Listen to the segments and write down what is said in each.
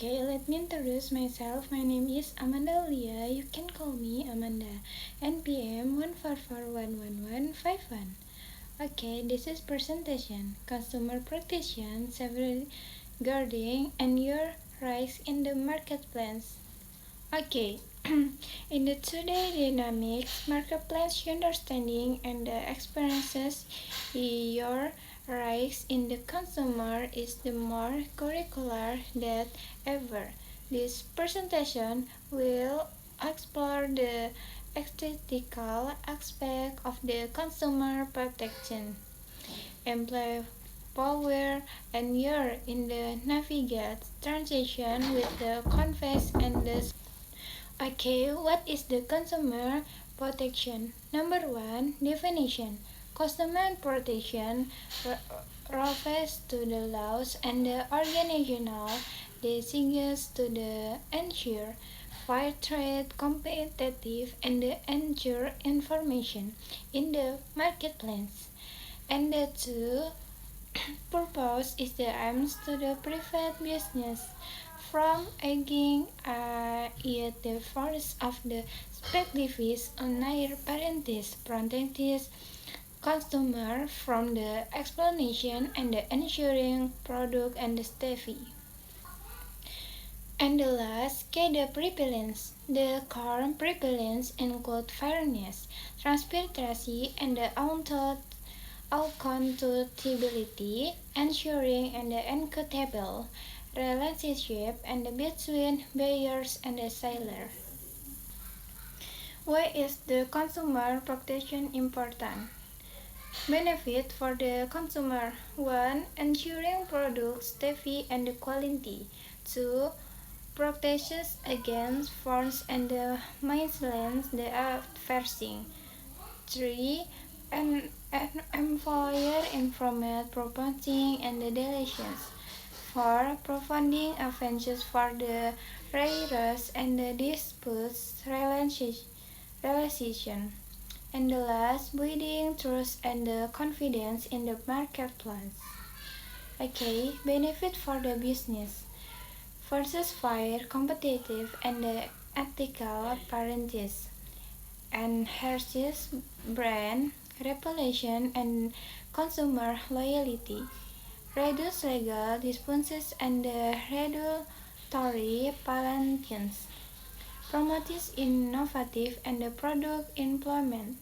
Okay, let me introduce myself. My name is Amanda Lia. You can call me Amanda. NPM 1441151. Okay, this is presentation. Customer practitioner safeguarding and your rights in the marketplace. Okay, in the today dynamics marketplace, understanding and the experiences your rights in the consumer is the more curricular than ever. This presentation will explore the ethical aspect of the consumer protection, employ power and your in the navigate transition with the convex and the. Okay, what is the consumer protection? Number one, definition. Consumer protection refers to the laws and the organizational decisions to the ensure fair trade, competitive, and the ensure information in the marketplace. And the two purpose is the aims to the private business from aging at the force of the speculative on their parentis protectis consumer from the explanation and the ensuring product and the steffi. And the last, the prevalence. The core prevalence include fairness, transparency, and the accountability, ensuring and the equitable relationship and between buyers and the seller. Why is the consumer protection important? Benefit for the consumer: 1. Ensuring product safety and quality. 2. Protections against force and the maintenance the adversing. 3. An employer informant promoting and the deletions. 4. Providing advantages for the railers and the disputes realization. And the last, building trust and the confidence in the marketplace. Okay, benefit for the business. Versus fair, competitive, and the ethical practices. Enhances brand reputation and consumer loyalty. Reduce legal disputes and the regulatory penalties. Promotes innovative and the product employment.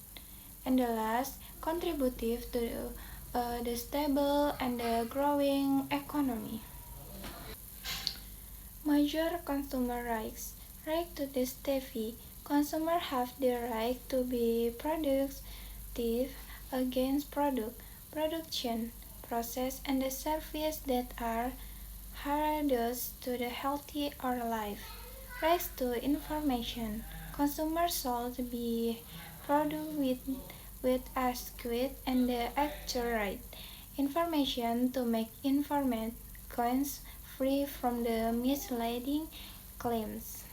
And the last, contributive to the stable and the growing economy. Major consumer rights. Right to the safety. Consumers have the right to be productive against production, process, and the service that are hazardous to the health or life. Rights to information. Consumers should be provided with adequate and accurate information to make informed choices free from the misleading claims.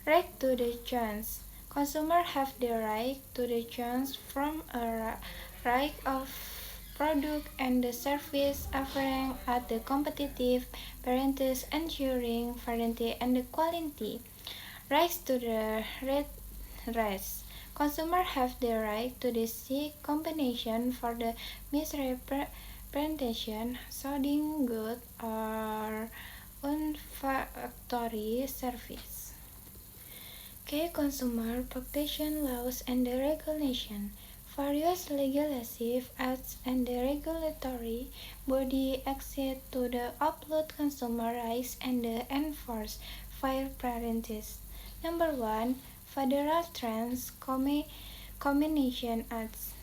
Right to the chance. Consumers have the right to the chance from a right of product and the service offering at the competitive prices ensuring variety and the quality. Rights to the redress. Consumers have the right to the seek compensation for the misrepresentation, sounding good, or unfactory service. Okay, consumer protection laws and the regulation. Various legislative acts and the regulatory body exist to the uphold consumer rights and the enforce fair practices. Number 1. Federal Trans Combination Acts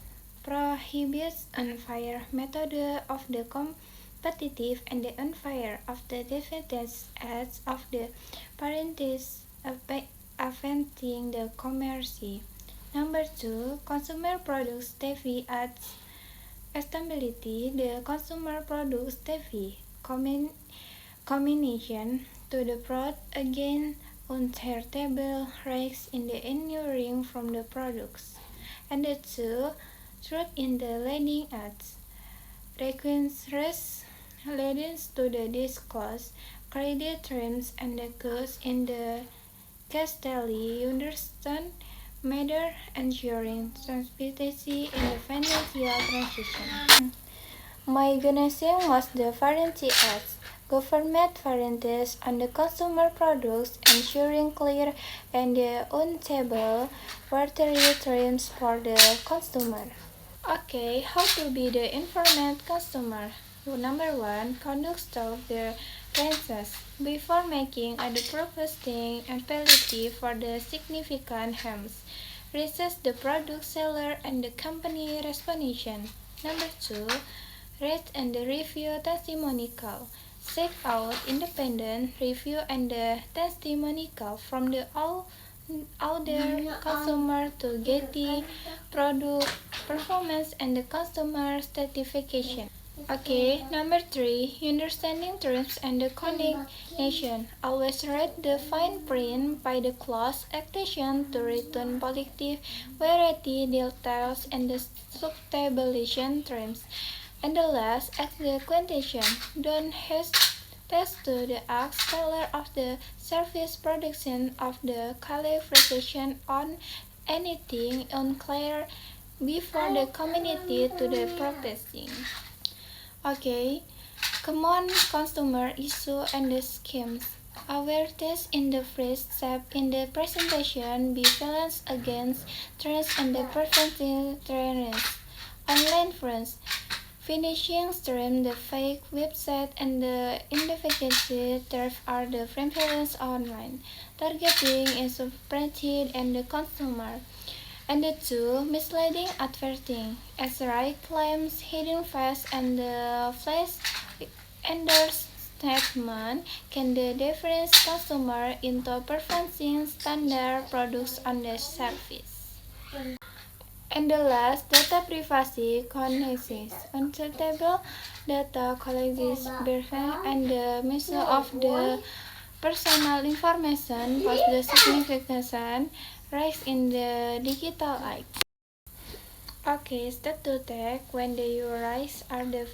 prohibits unfair method of the competitive and the unfair of the dividends acts of the parties affecting the commerce. Number 2. Consumer Products Safety Acts stability the consumer products safety combination to the fraud against uncharitable risks in the enduring from the products. And the 2. Truth in the lending acts requires lenders to the disclose credit terms and the costs in the case study. You understand matter ensuring transparency in the financial transaction. Migrating must the warranty acts, government warranties on the consumer products, ensuring clear and untable warranty terms for the consumer. Okay, how to be the informed consumer? Number one, conduct stock the ranges before making other purchasing ability for the significant harms. Research the product seller and the company respondation. Number two, read and review testimonial. Seek out independent review and testimonial from the other customer to get the product performance and the customer certification. Okay, number three, understanding terms and the condition. Always read the fine print by the clause attention to return positive variety details and the subtabulation terms. And the last, ask the quotation. Don't hesitate to ask seller of the service production of the clarification on anything unclear before the community to the processing. Okay, common consumer issue and the schemes. Awareness in the first step in the presentation be balanced against trends and the preventing trends. Online friends. Finishing stream the fake website and the investigative turf are the preference online. Targeting is spreadsheet and the consumer. And the two, misleading advertising, as right claims, hidden facts, and the flash statement can the difference consumer into preferencing standard products on the service. And the last, data privacy concerns unsuitable data collection and the misuse of the personal information pose the significant rise in the digital age. Okay, step to take when the URIs are the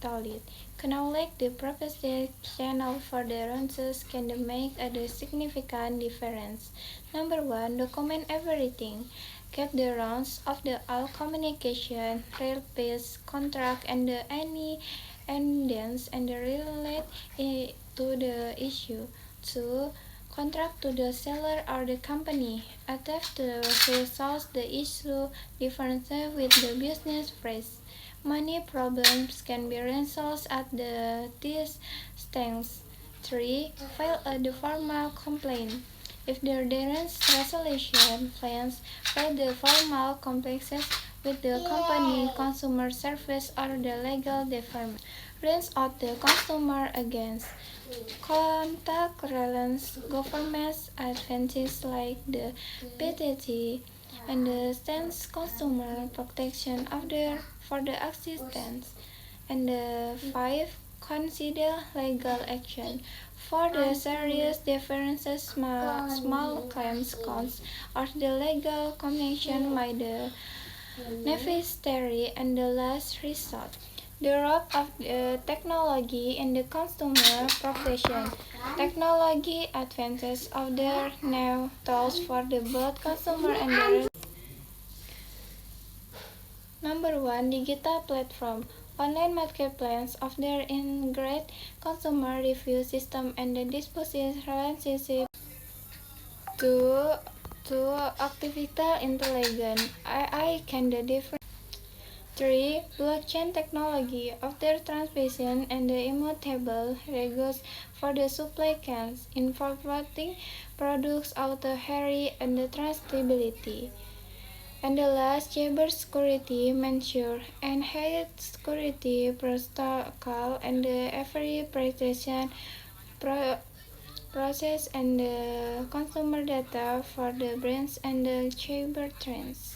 valid. Connect the privacy channel for the ranges can make a significant difference. Number one, document everything. Keep the rounds of the all communication, real piece, contract, and any evidence and relate it to the issue. 2. Contract to the seller or the company. Attempt to resolve the issue differently with the business phrase. Many problems can be resolved at this stage. 3. File a formal complaint. If there isn't resolution plans, file the formal complaints with the company, consumer service, or the legal department. Rinse out the consumer against contact relance government advantages like the PTT and the Stance Consumer Protection Order for the assistance. And the 5. Consider legal action. For the serious differences, small claims counts or the legal connection by the necessary and the last resort. The role of the technology in the consumer protection. Technology advances of the new tools for the both consumer and the Number one, digital platform. Online marketplace of their integrated consumer review system and the dispositive relationship to artificial intelligence. AI can the different. 3. Blockchain technology of their transmission and the immutable records for the supply chains, incorporating products authority and the trustability. And the last, cybersecurity measure enhanced security protocol and the every protection process and the consumer data for the brands and the cyber trends.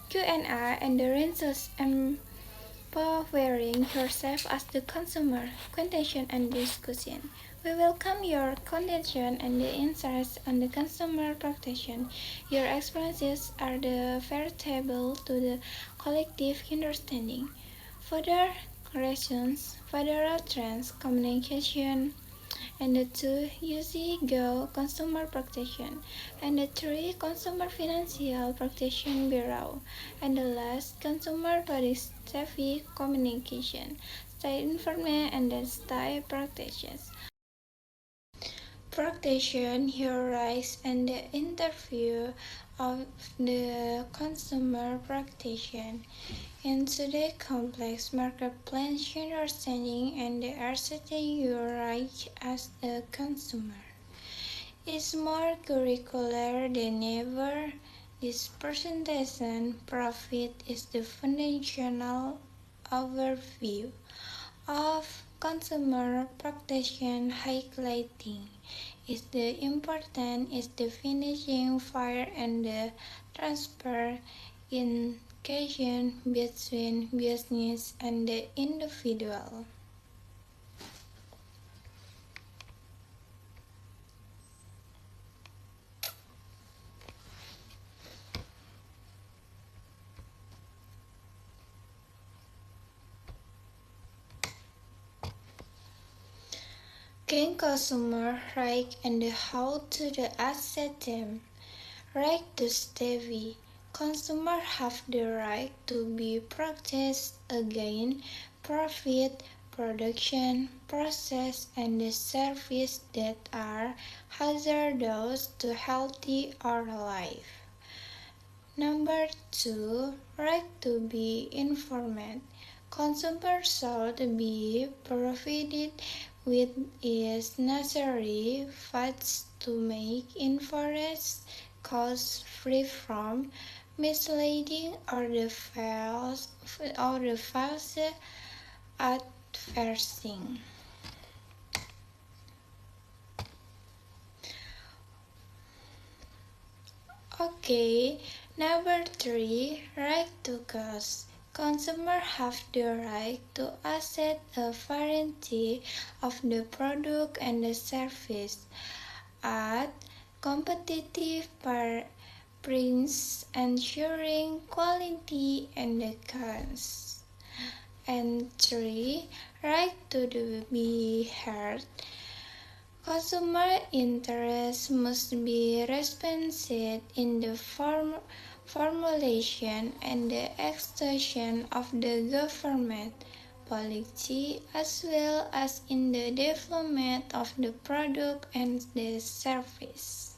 Q&A and the ranges empowering yourself as the consumer, quotation and discussion. We welcome your contention and the interest on the consumer protection. Your experiences are the veritable to the collective understanding. Further corrections, federal trends, communication, and the two UC Go Consumer Protection, and the three Consumer Financial Protection Bureau, and the last Consumer Body Savvy Communication. Stay informed and then stay protected. Protection your rights and the interview of the consumer protection. In today's complex marketplace, understanding and asserting your right as a consumer is more curricular than ever. This presentation profit is the foundational overview of consumer protection, highlighting is the important is the finishing fire and the transfer engagement between business and the individual. Gain consumer right and how to the asset them. Right to stevie. Consumers have the right to be protected against profit, production, process, and the service that are hazardous to healthy or life. Number 2, right to be informed. Consumers should be provided with is necessary facts to make informed cause free from misleading or the false advertising. Okay, number 3, right to cost. Consumers have the right to assess a variety of the product and the service at competitive price, ensuring quality and the cost. And 3, right to be heard. Consumer interests must be respected in the formulation and the execution of the government policy as well as in the development of the product and the service.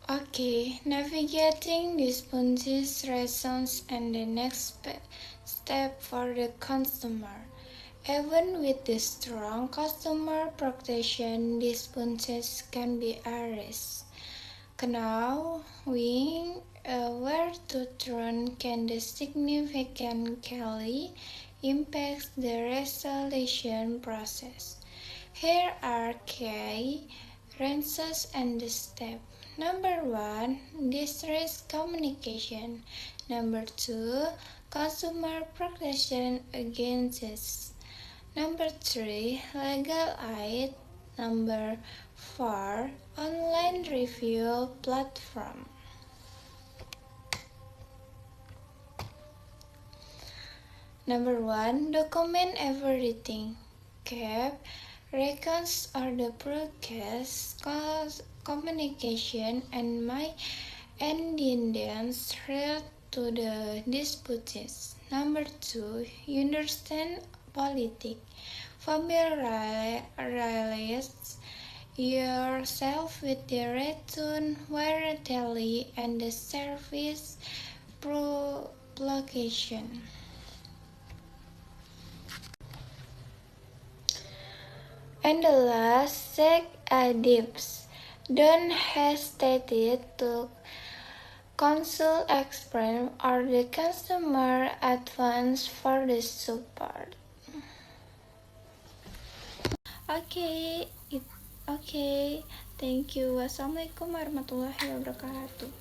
Okay, navigating disputes, reasons, and the next step for the consumer. Even with the strong customer protection, disputes can be arrested. Knowing where to turn can significantly impact the resolution process. Here are key ranges and steps. Number 1, distress communication. Number 2, consumer protection against. Number 3, legal aid. Number 4, online review platform. Number 1, document everything. Keep records of the broadcast, communication, and my independence related to the disputes. Number 2, understand politics. Familiarize yourself with the return, warranty, and the service prolongation. And the last, check adibs. Don't hesitate to consult expert or the customer advance for the support. Okay, thank you. Wassalamualaikum warahmatullahi wabarakatuh.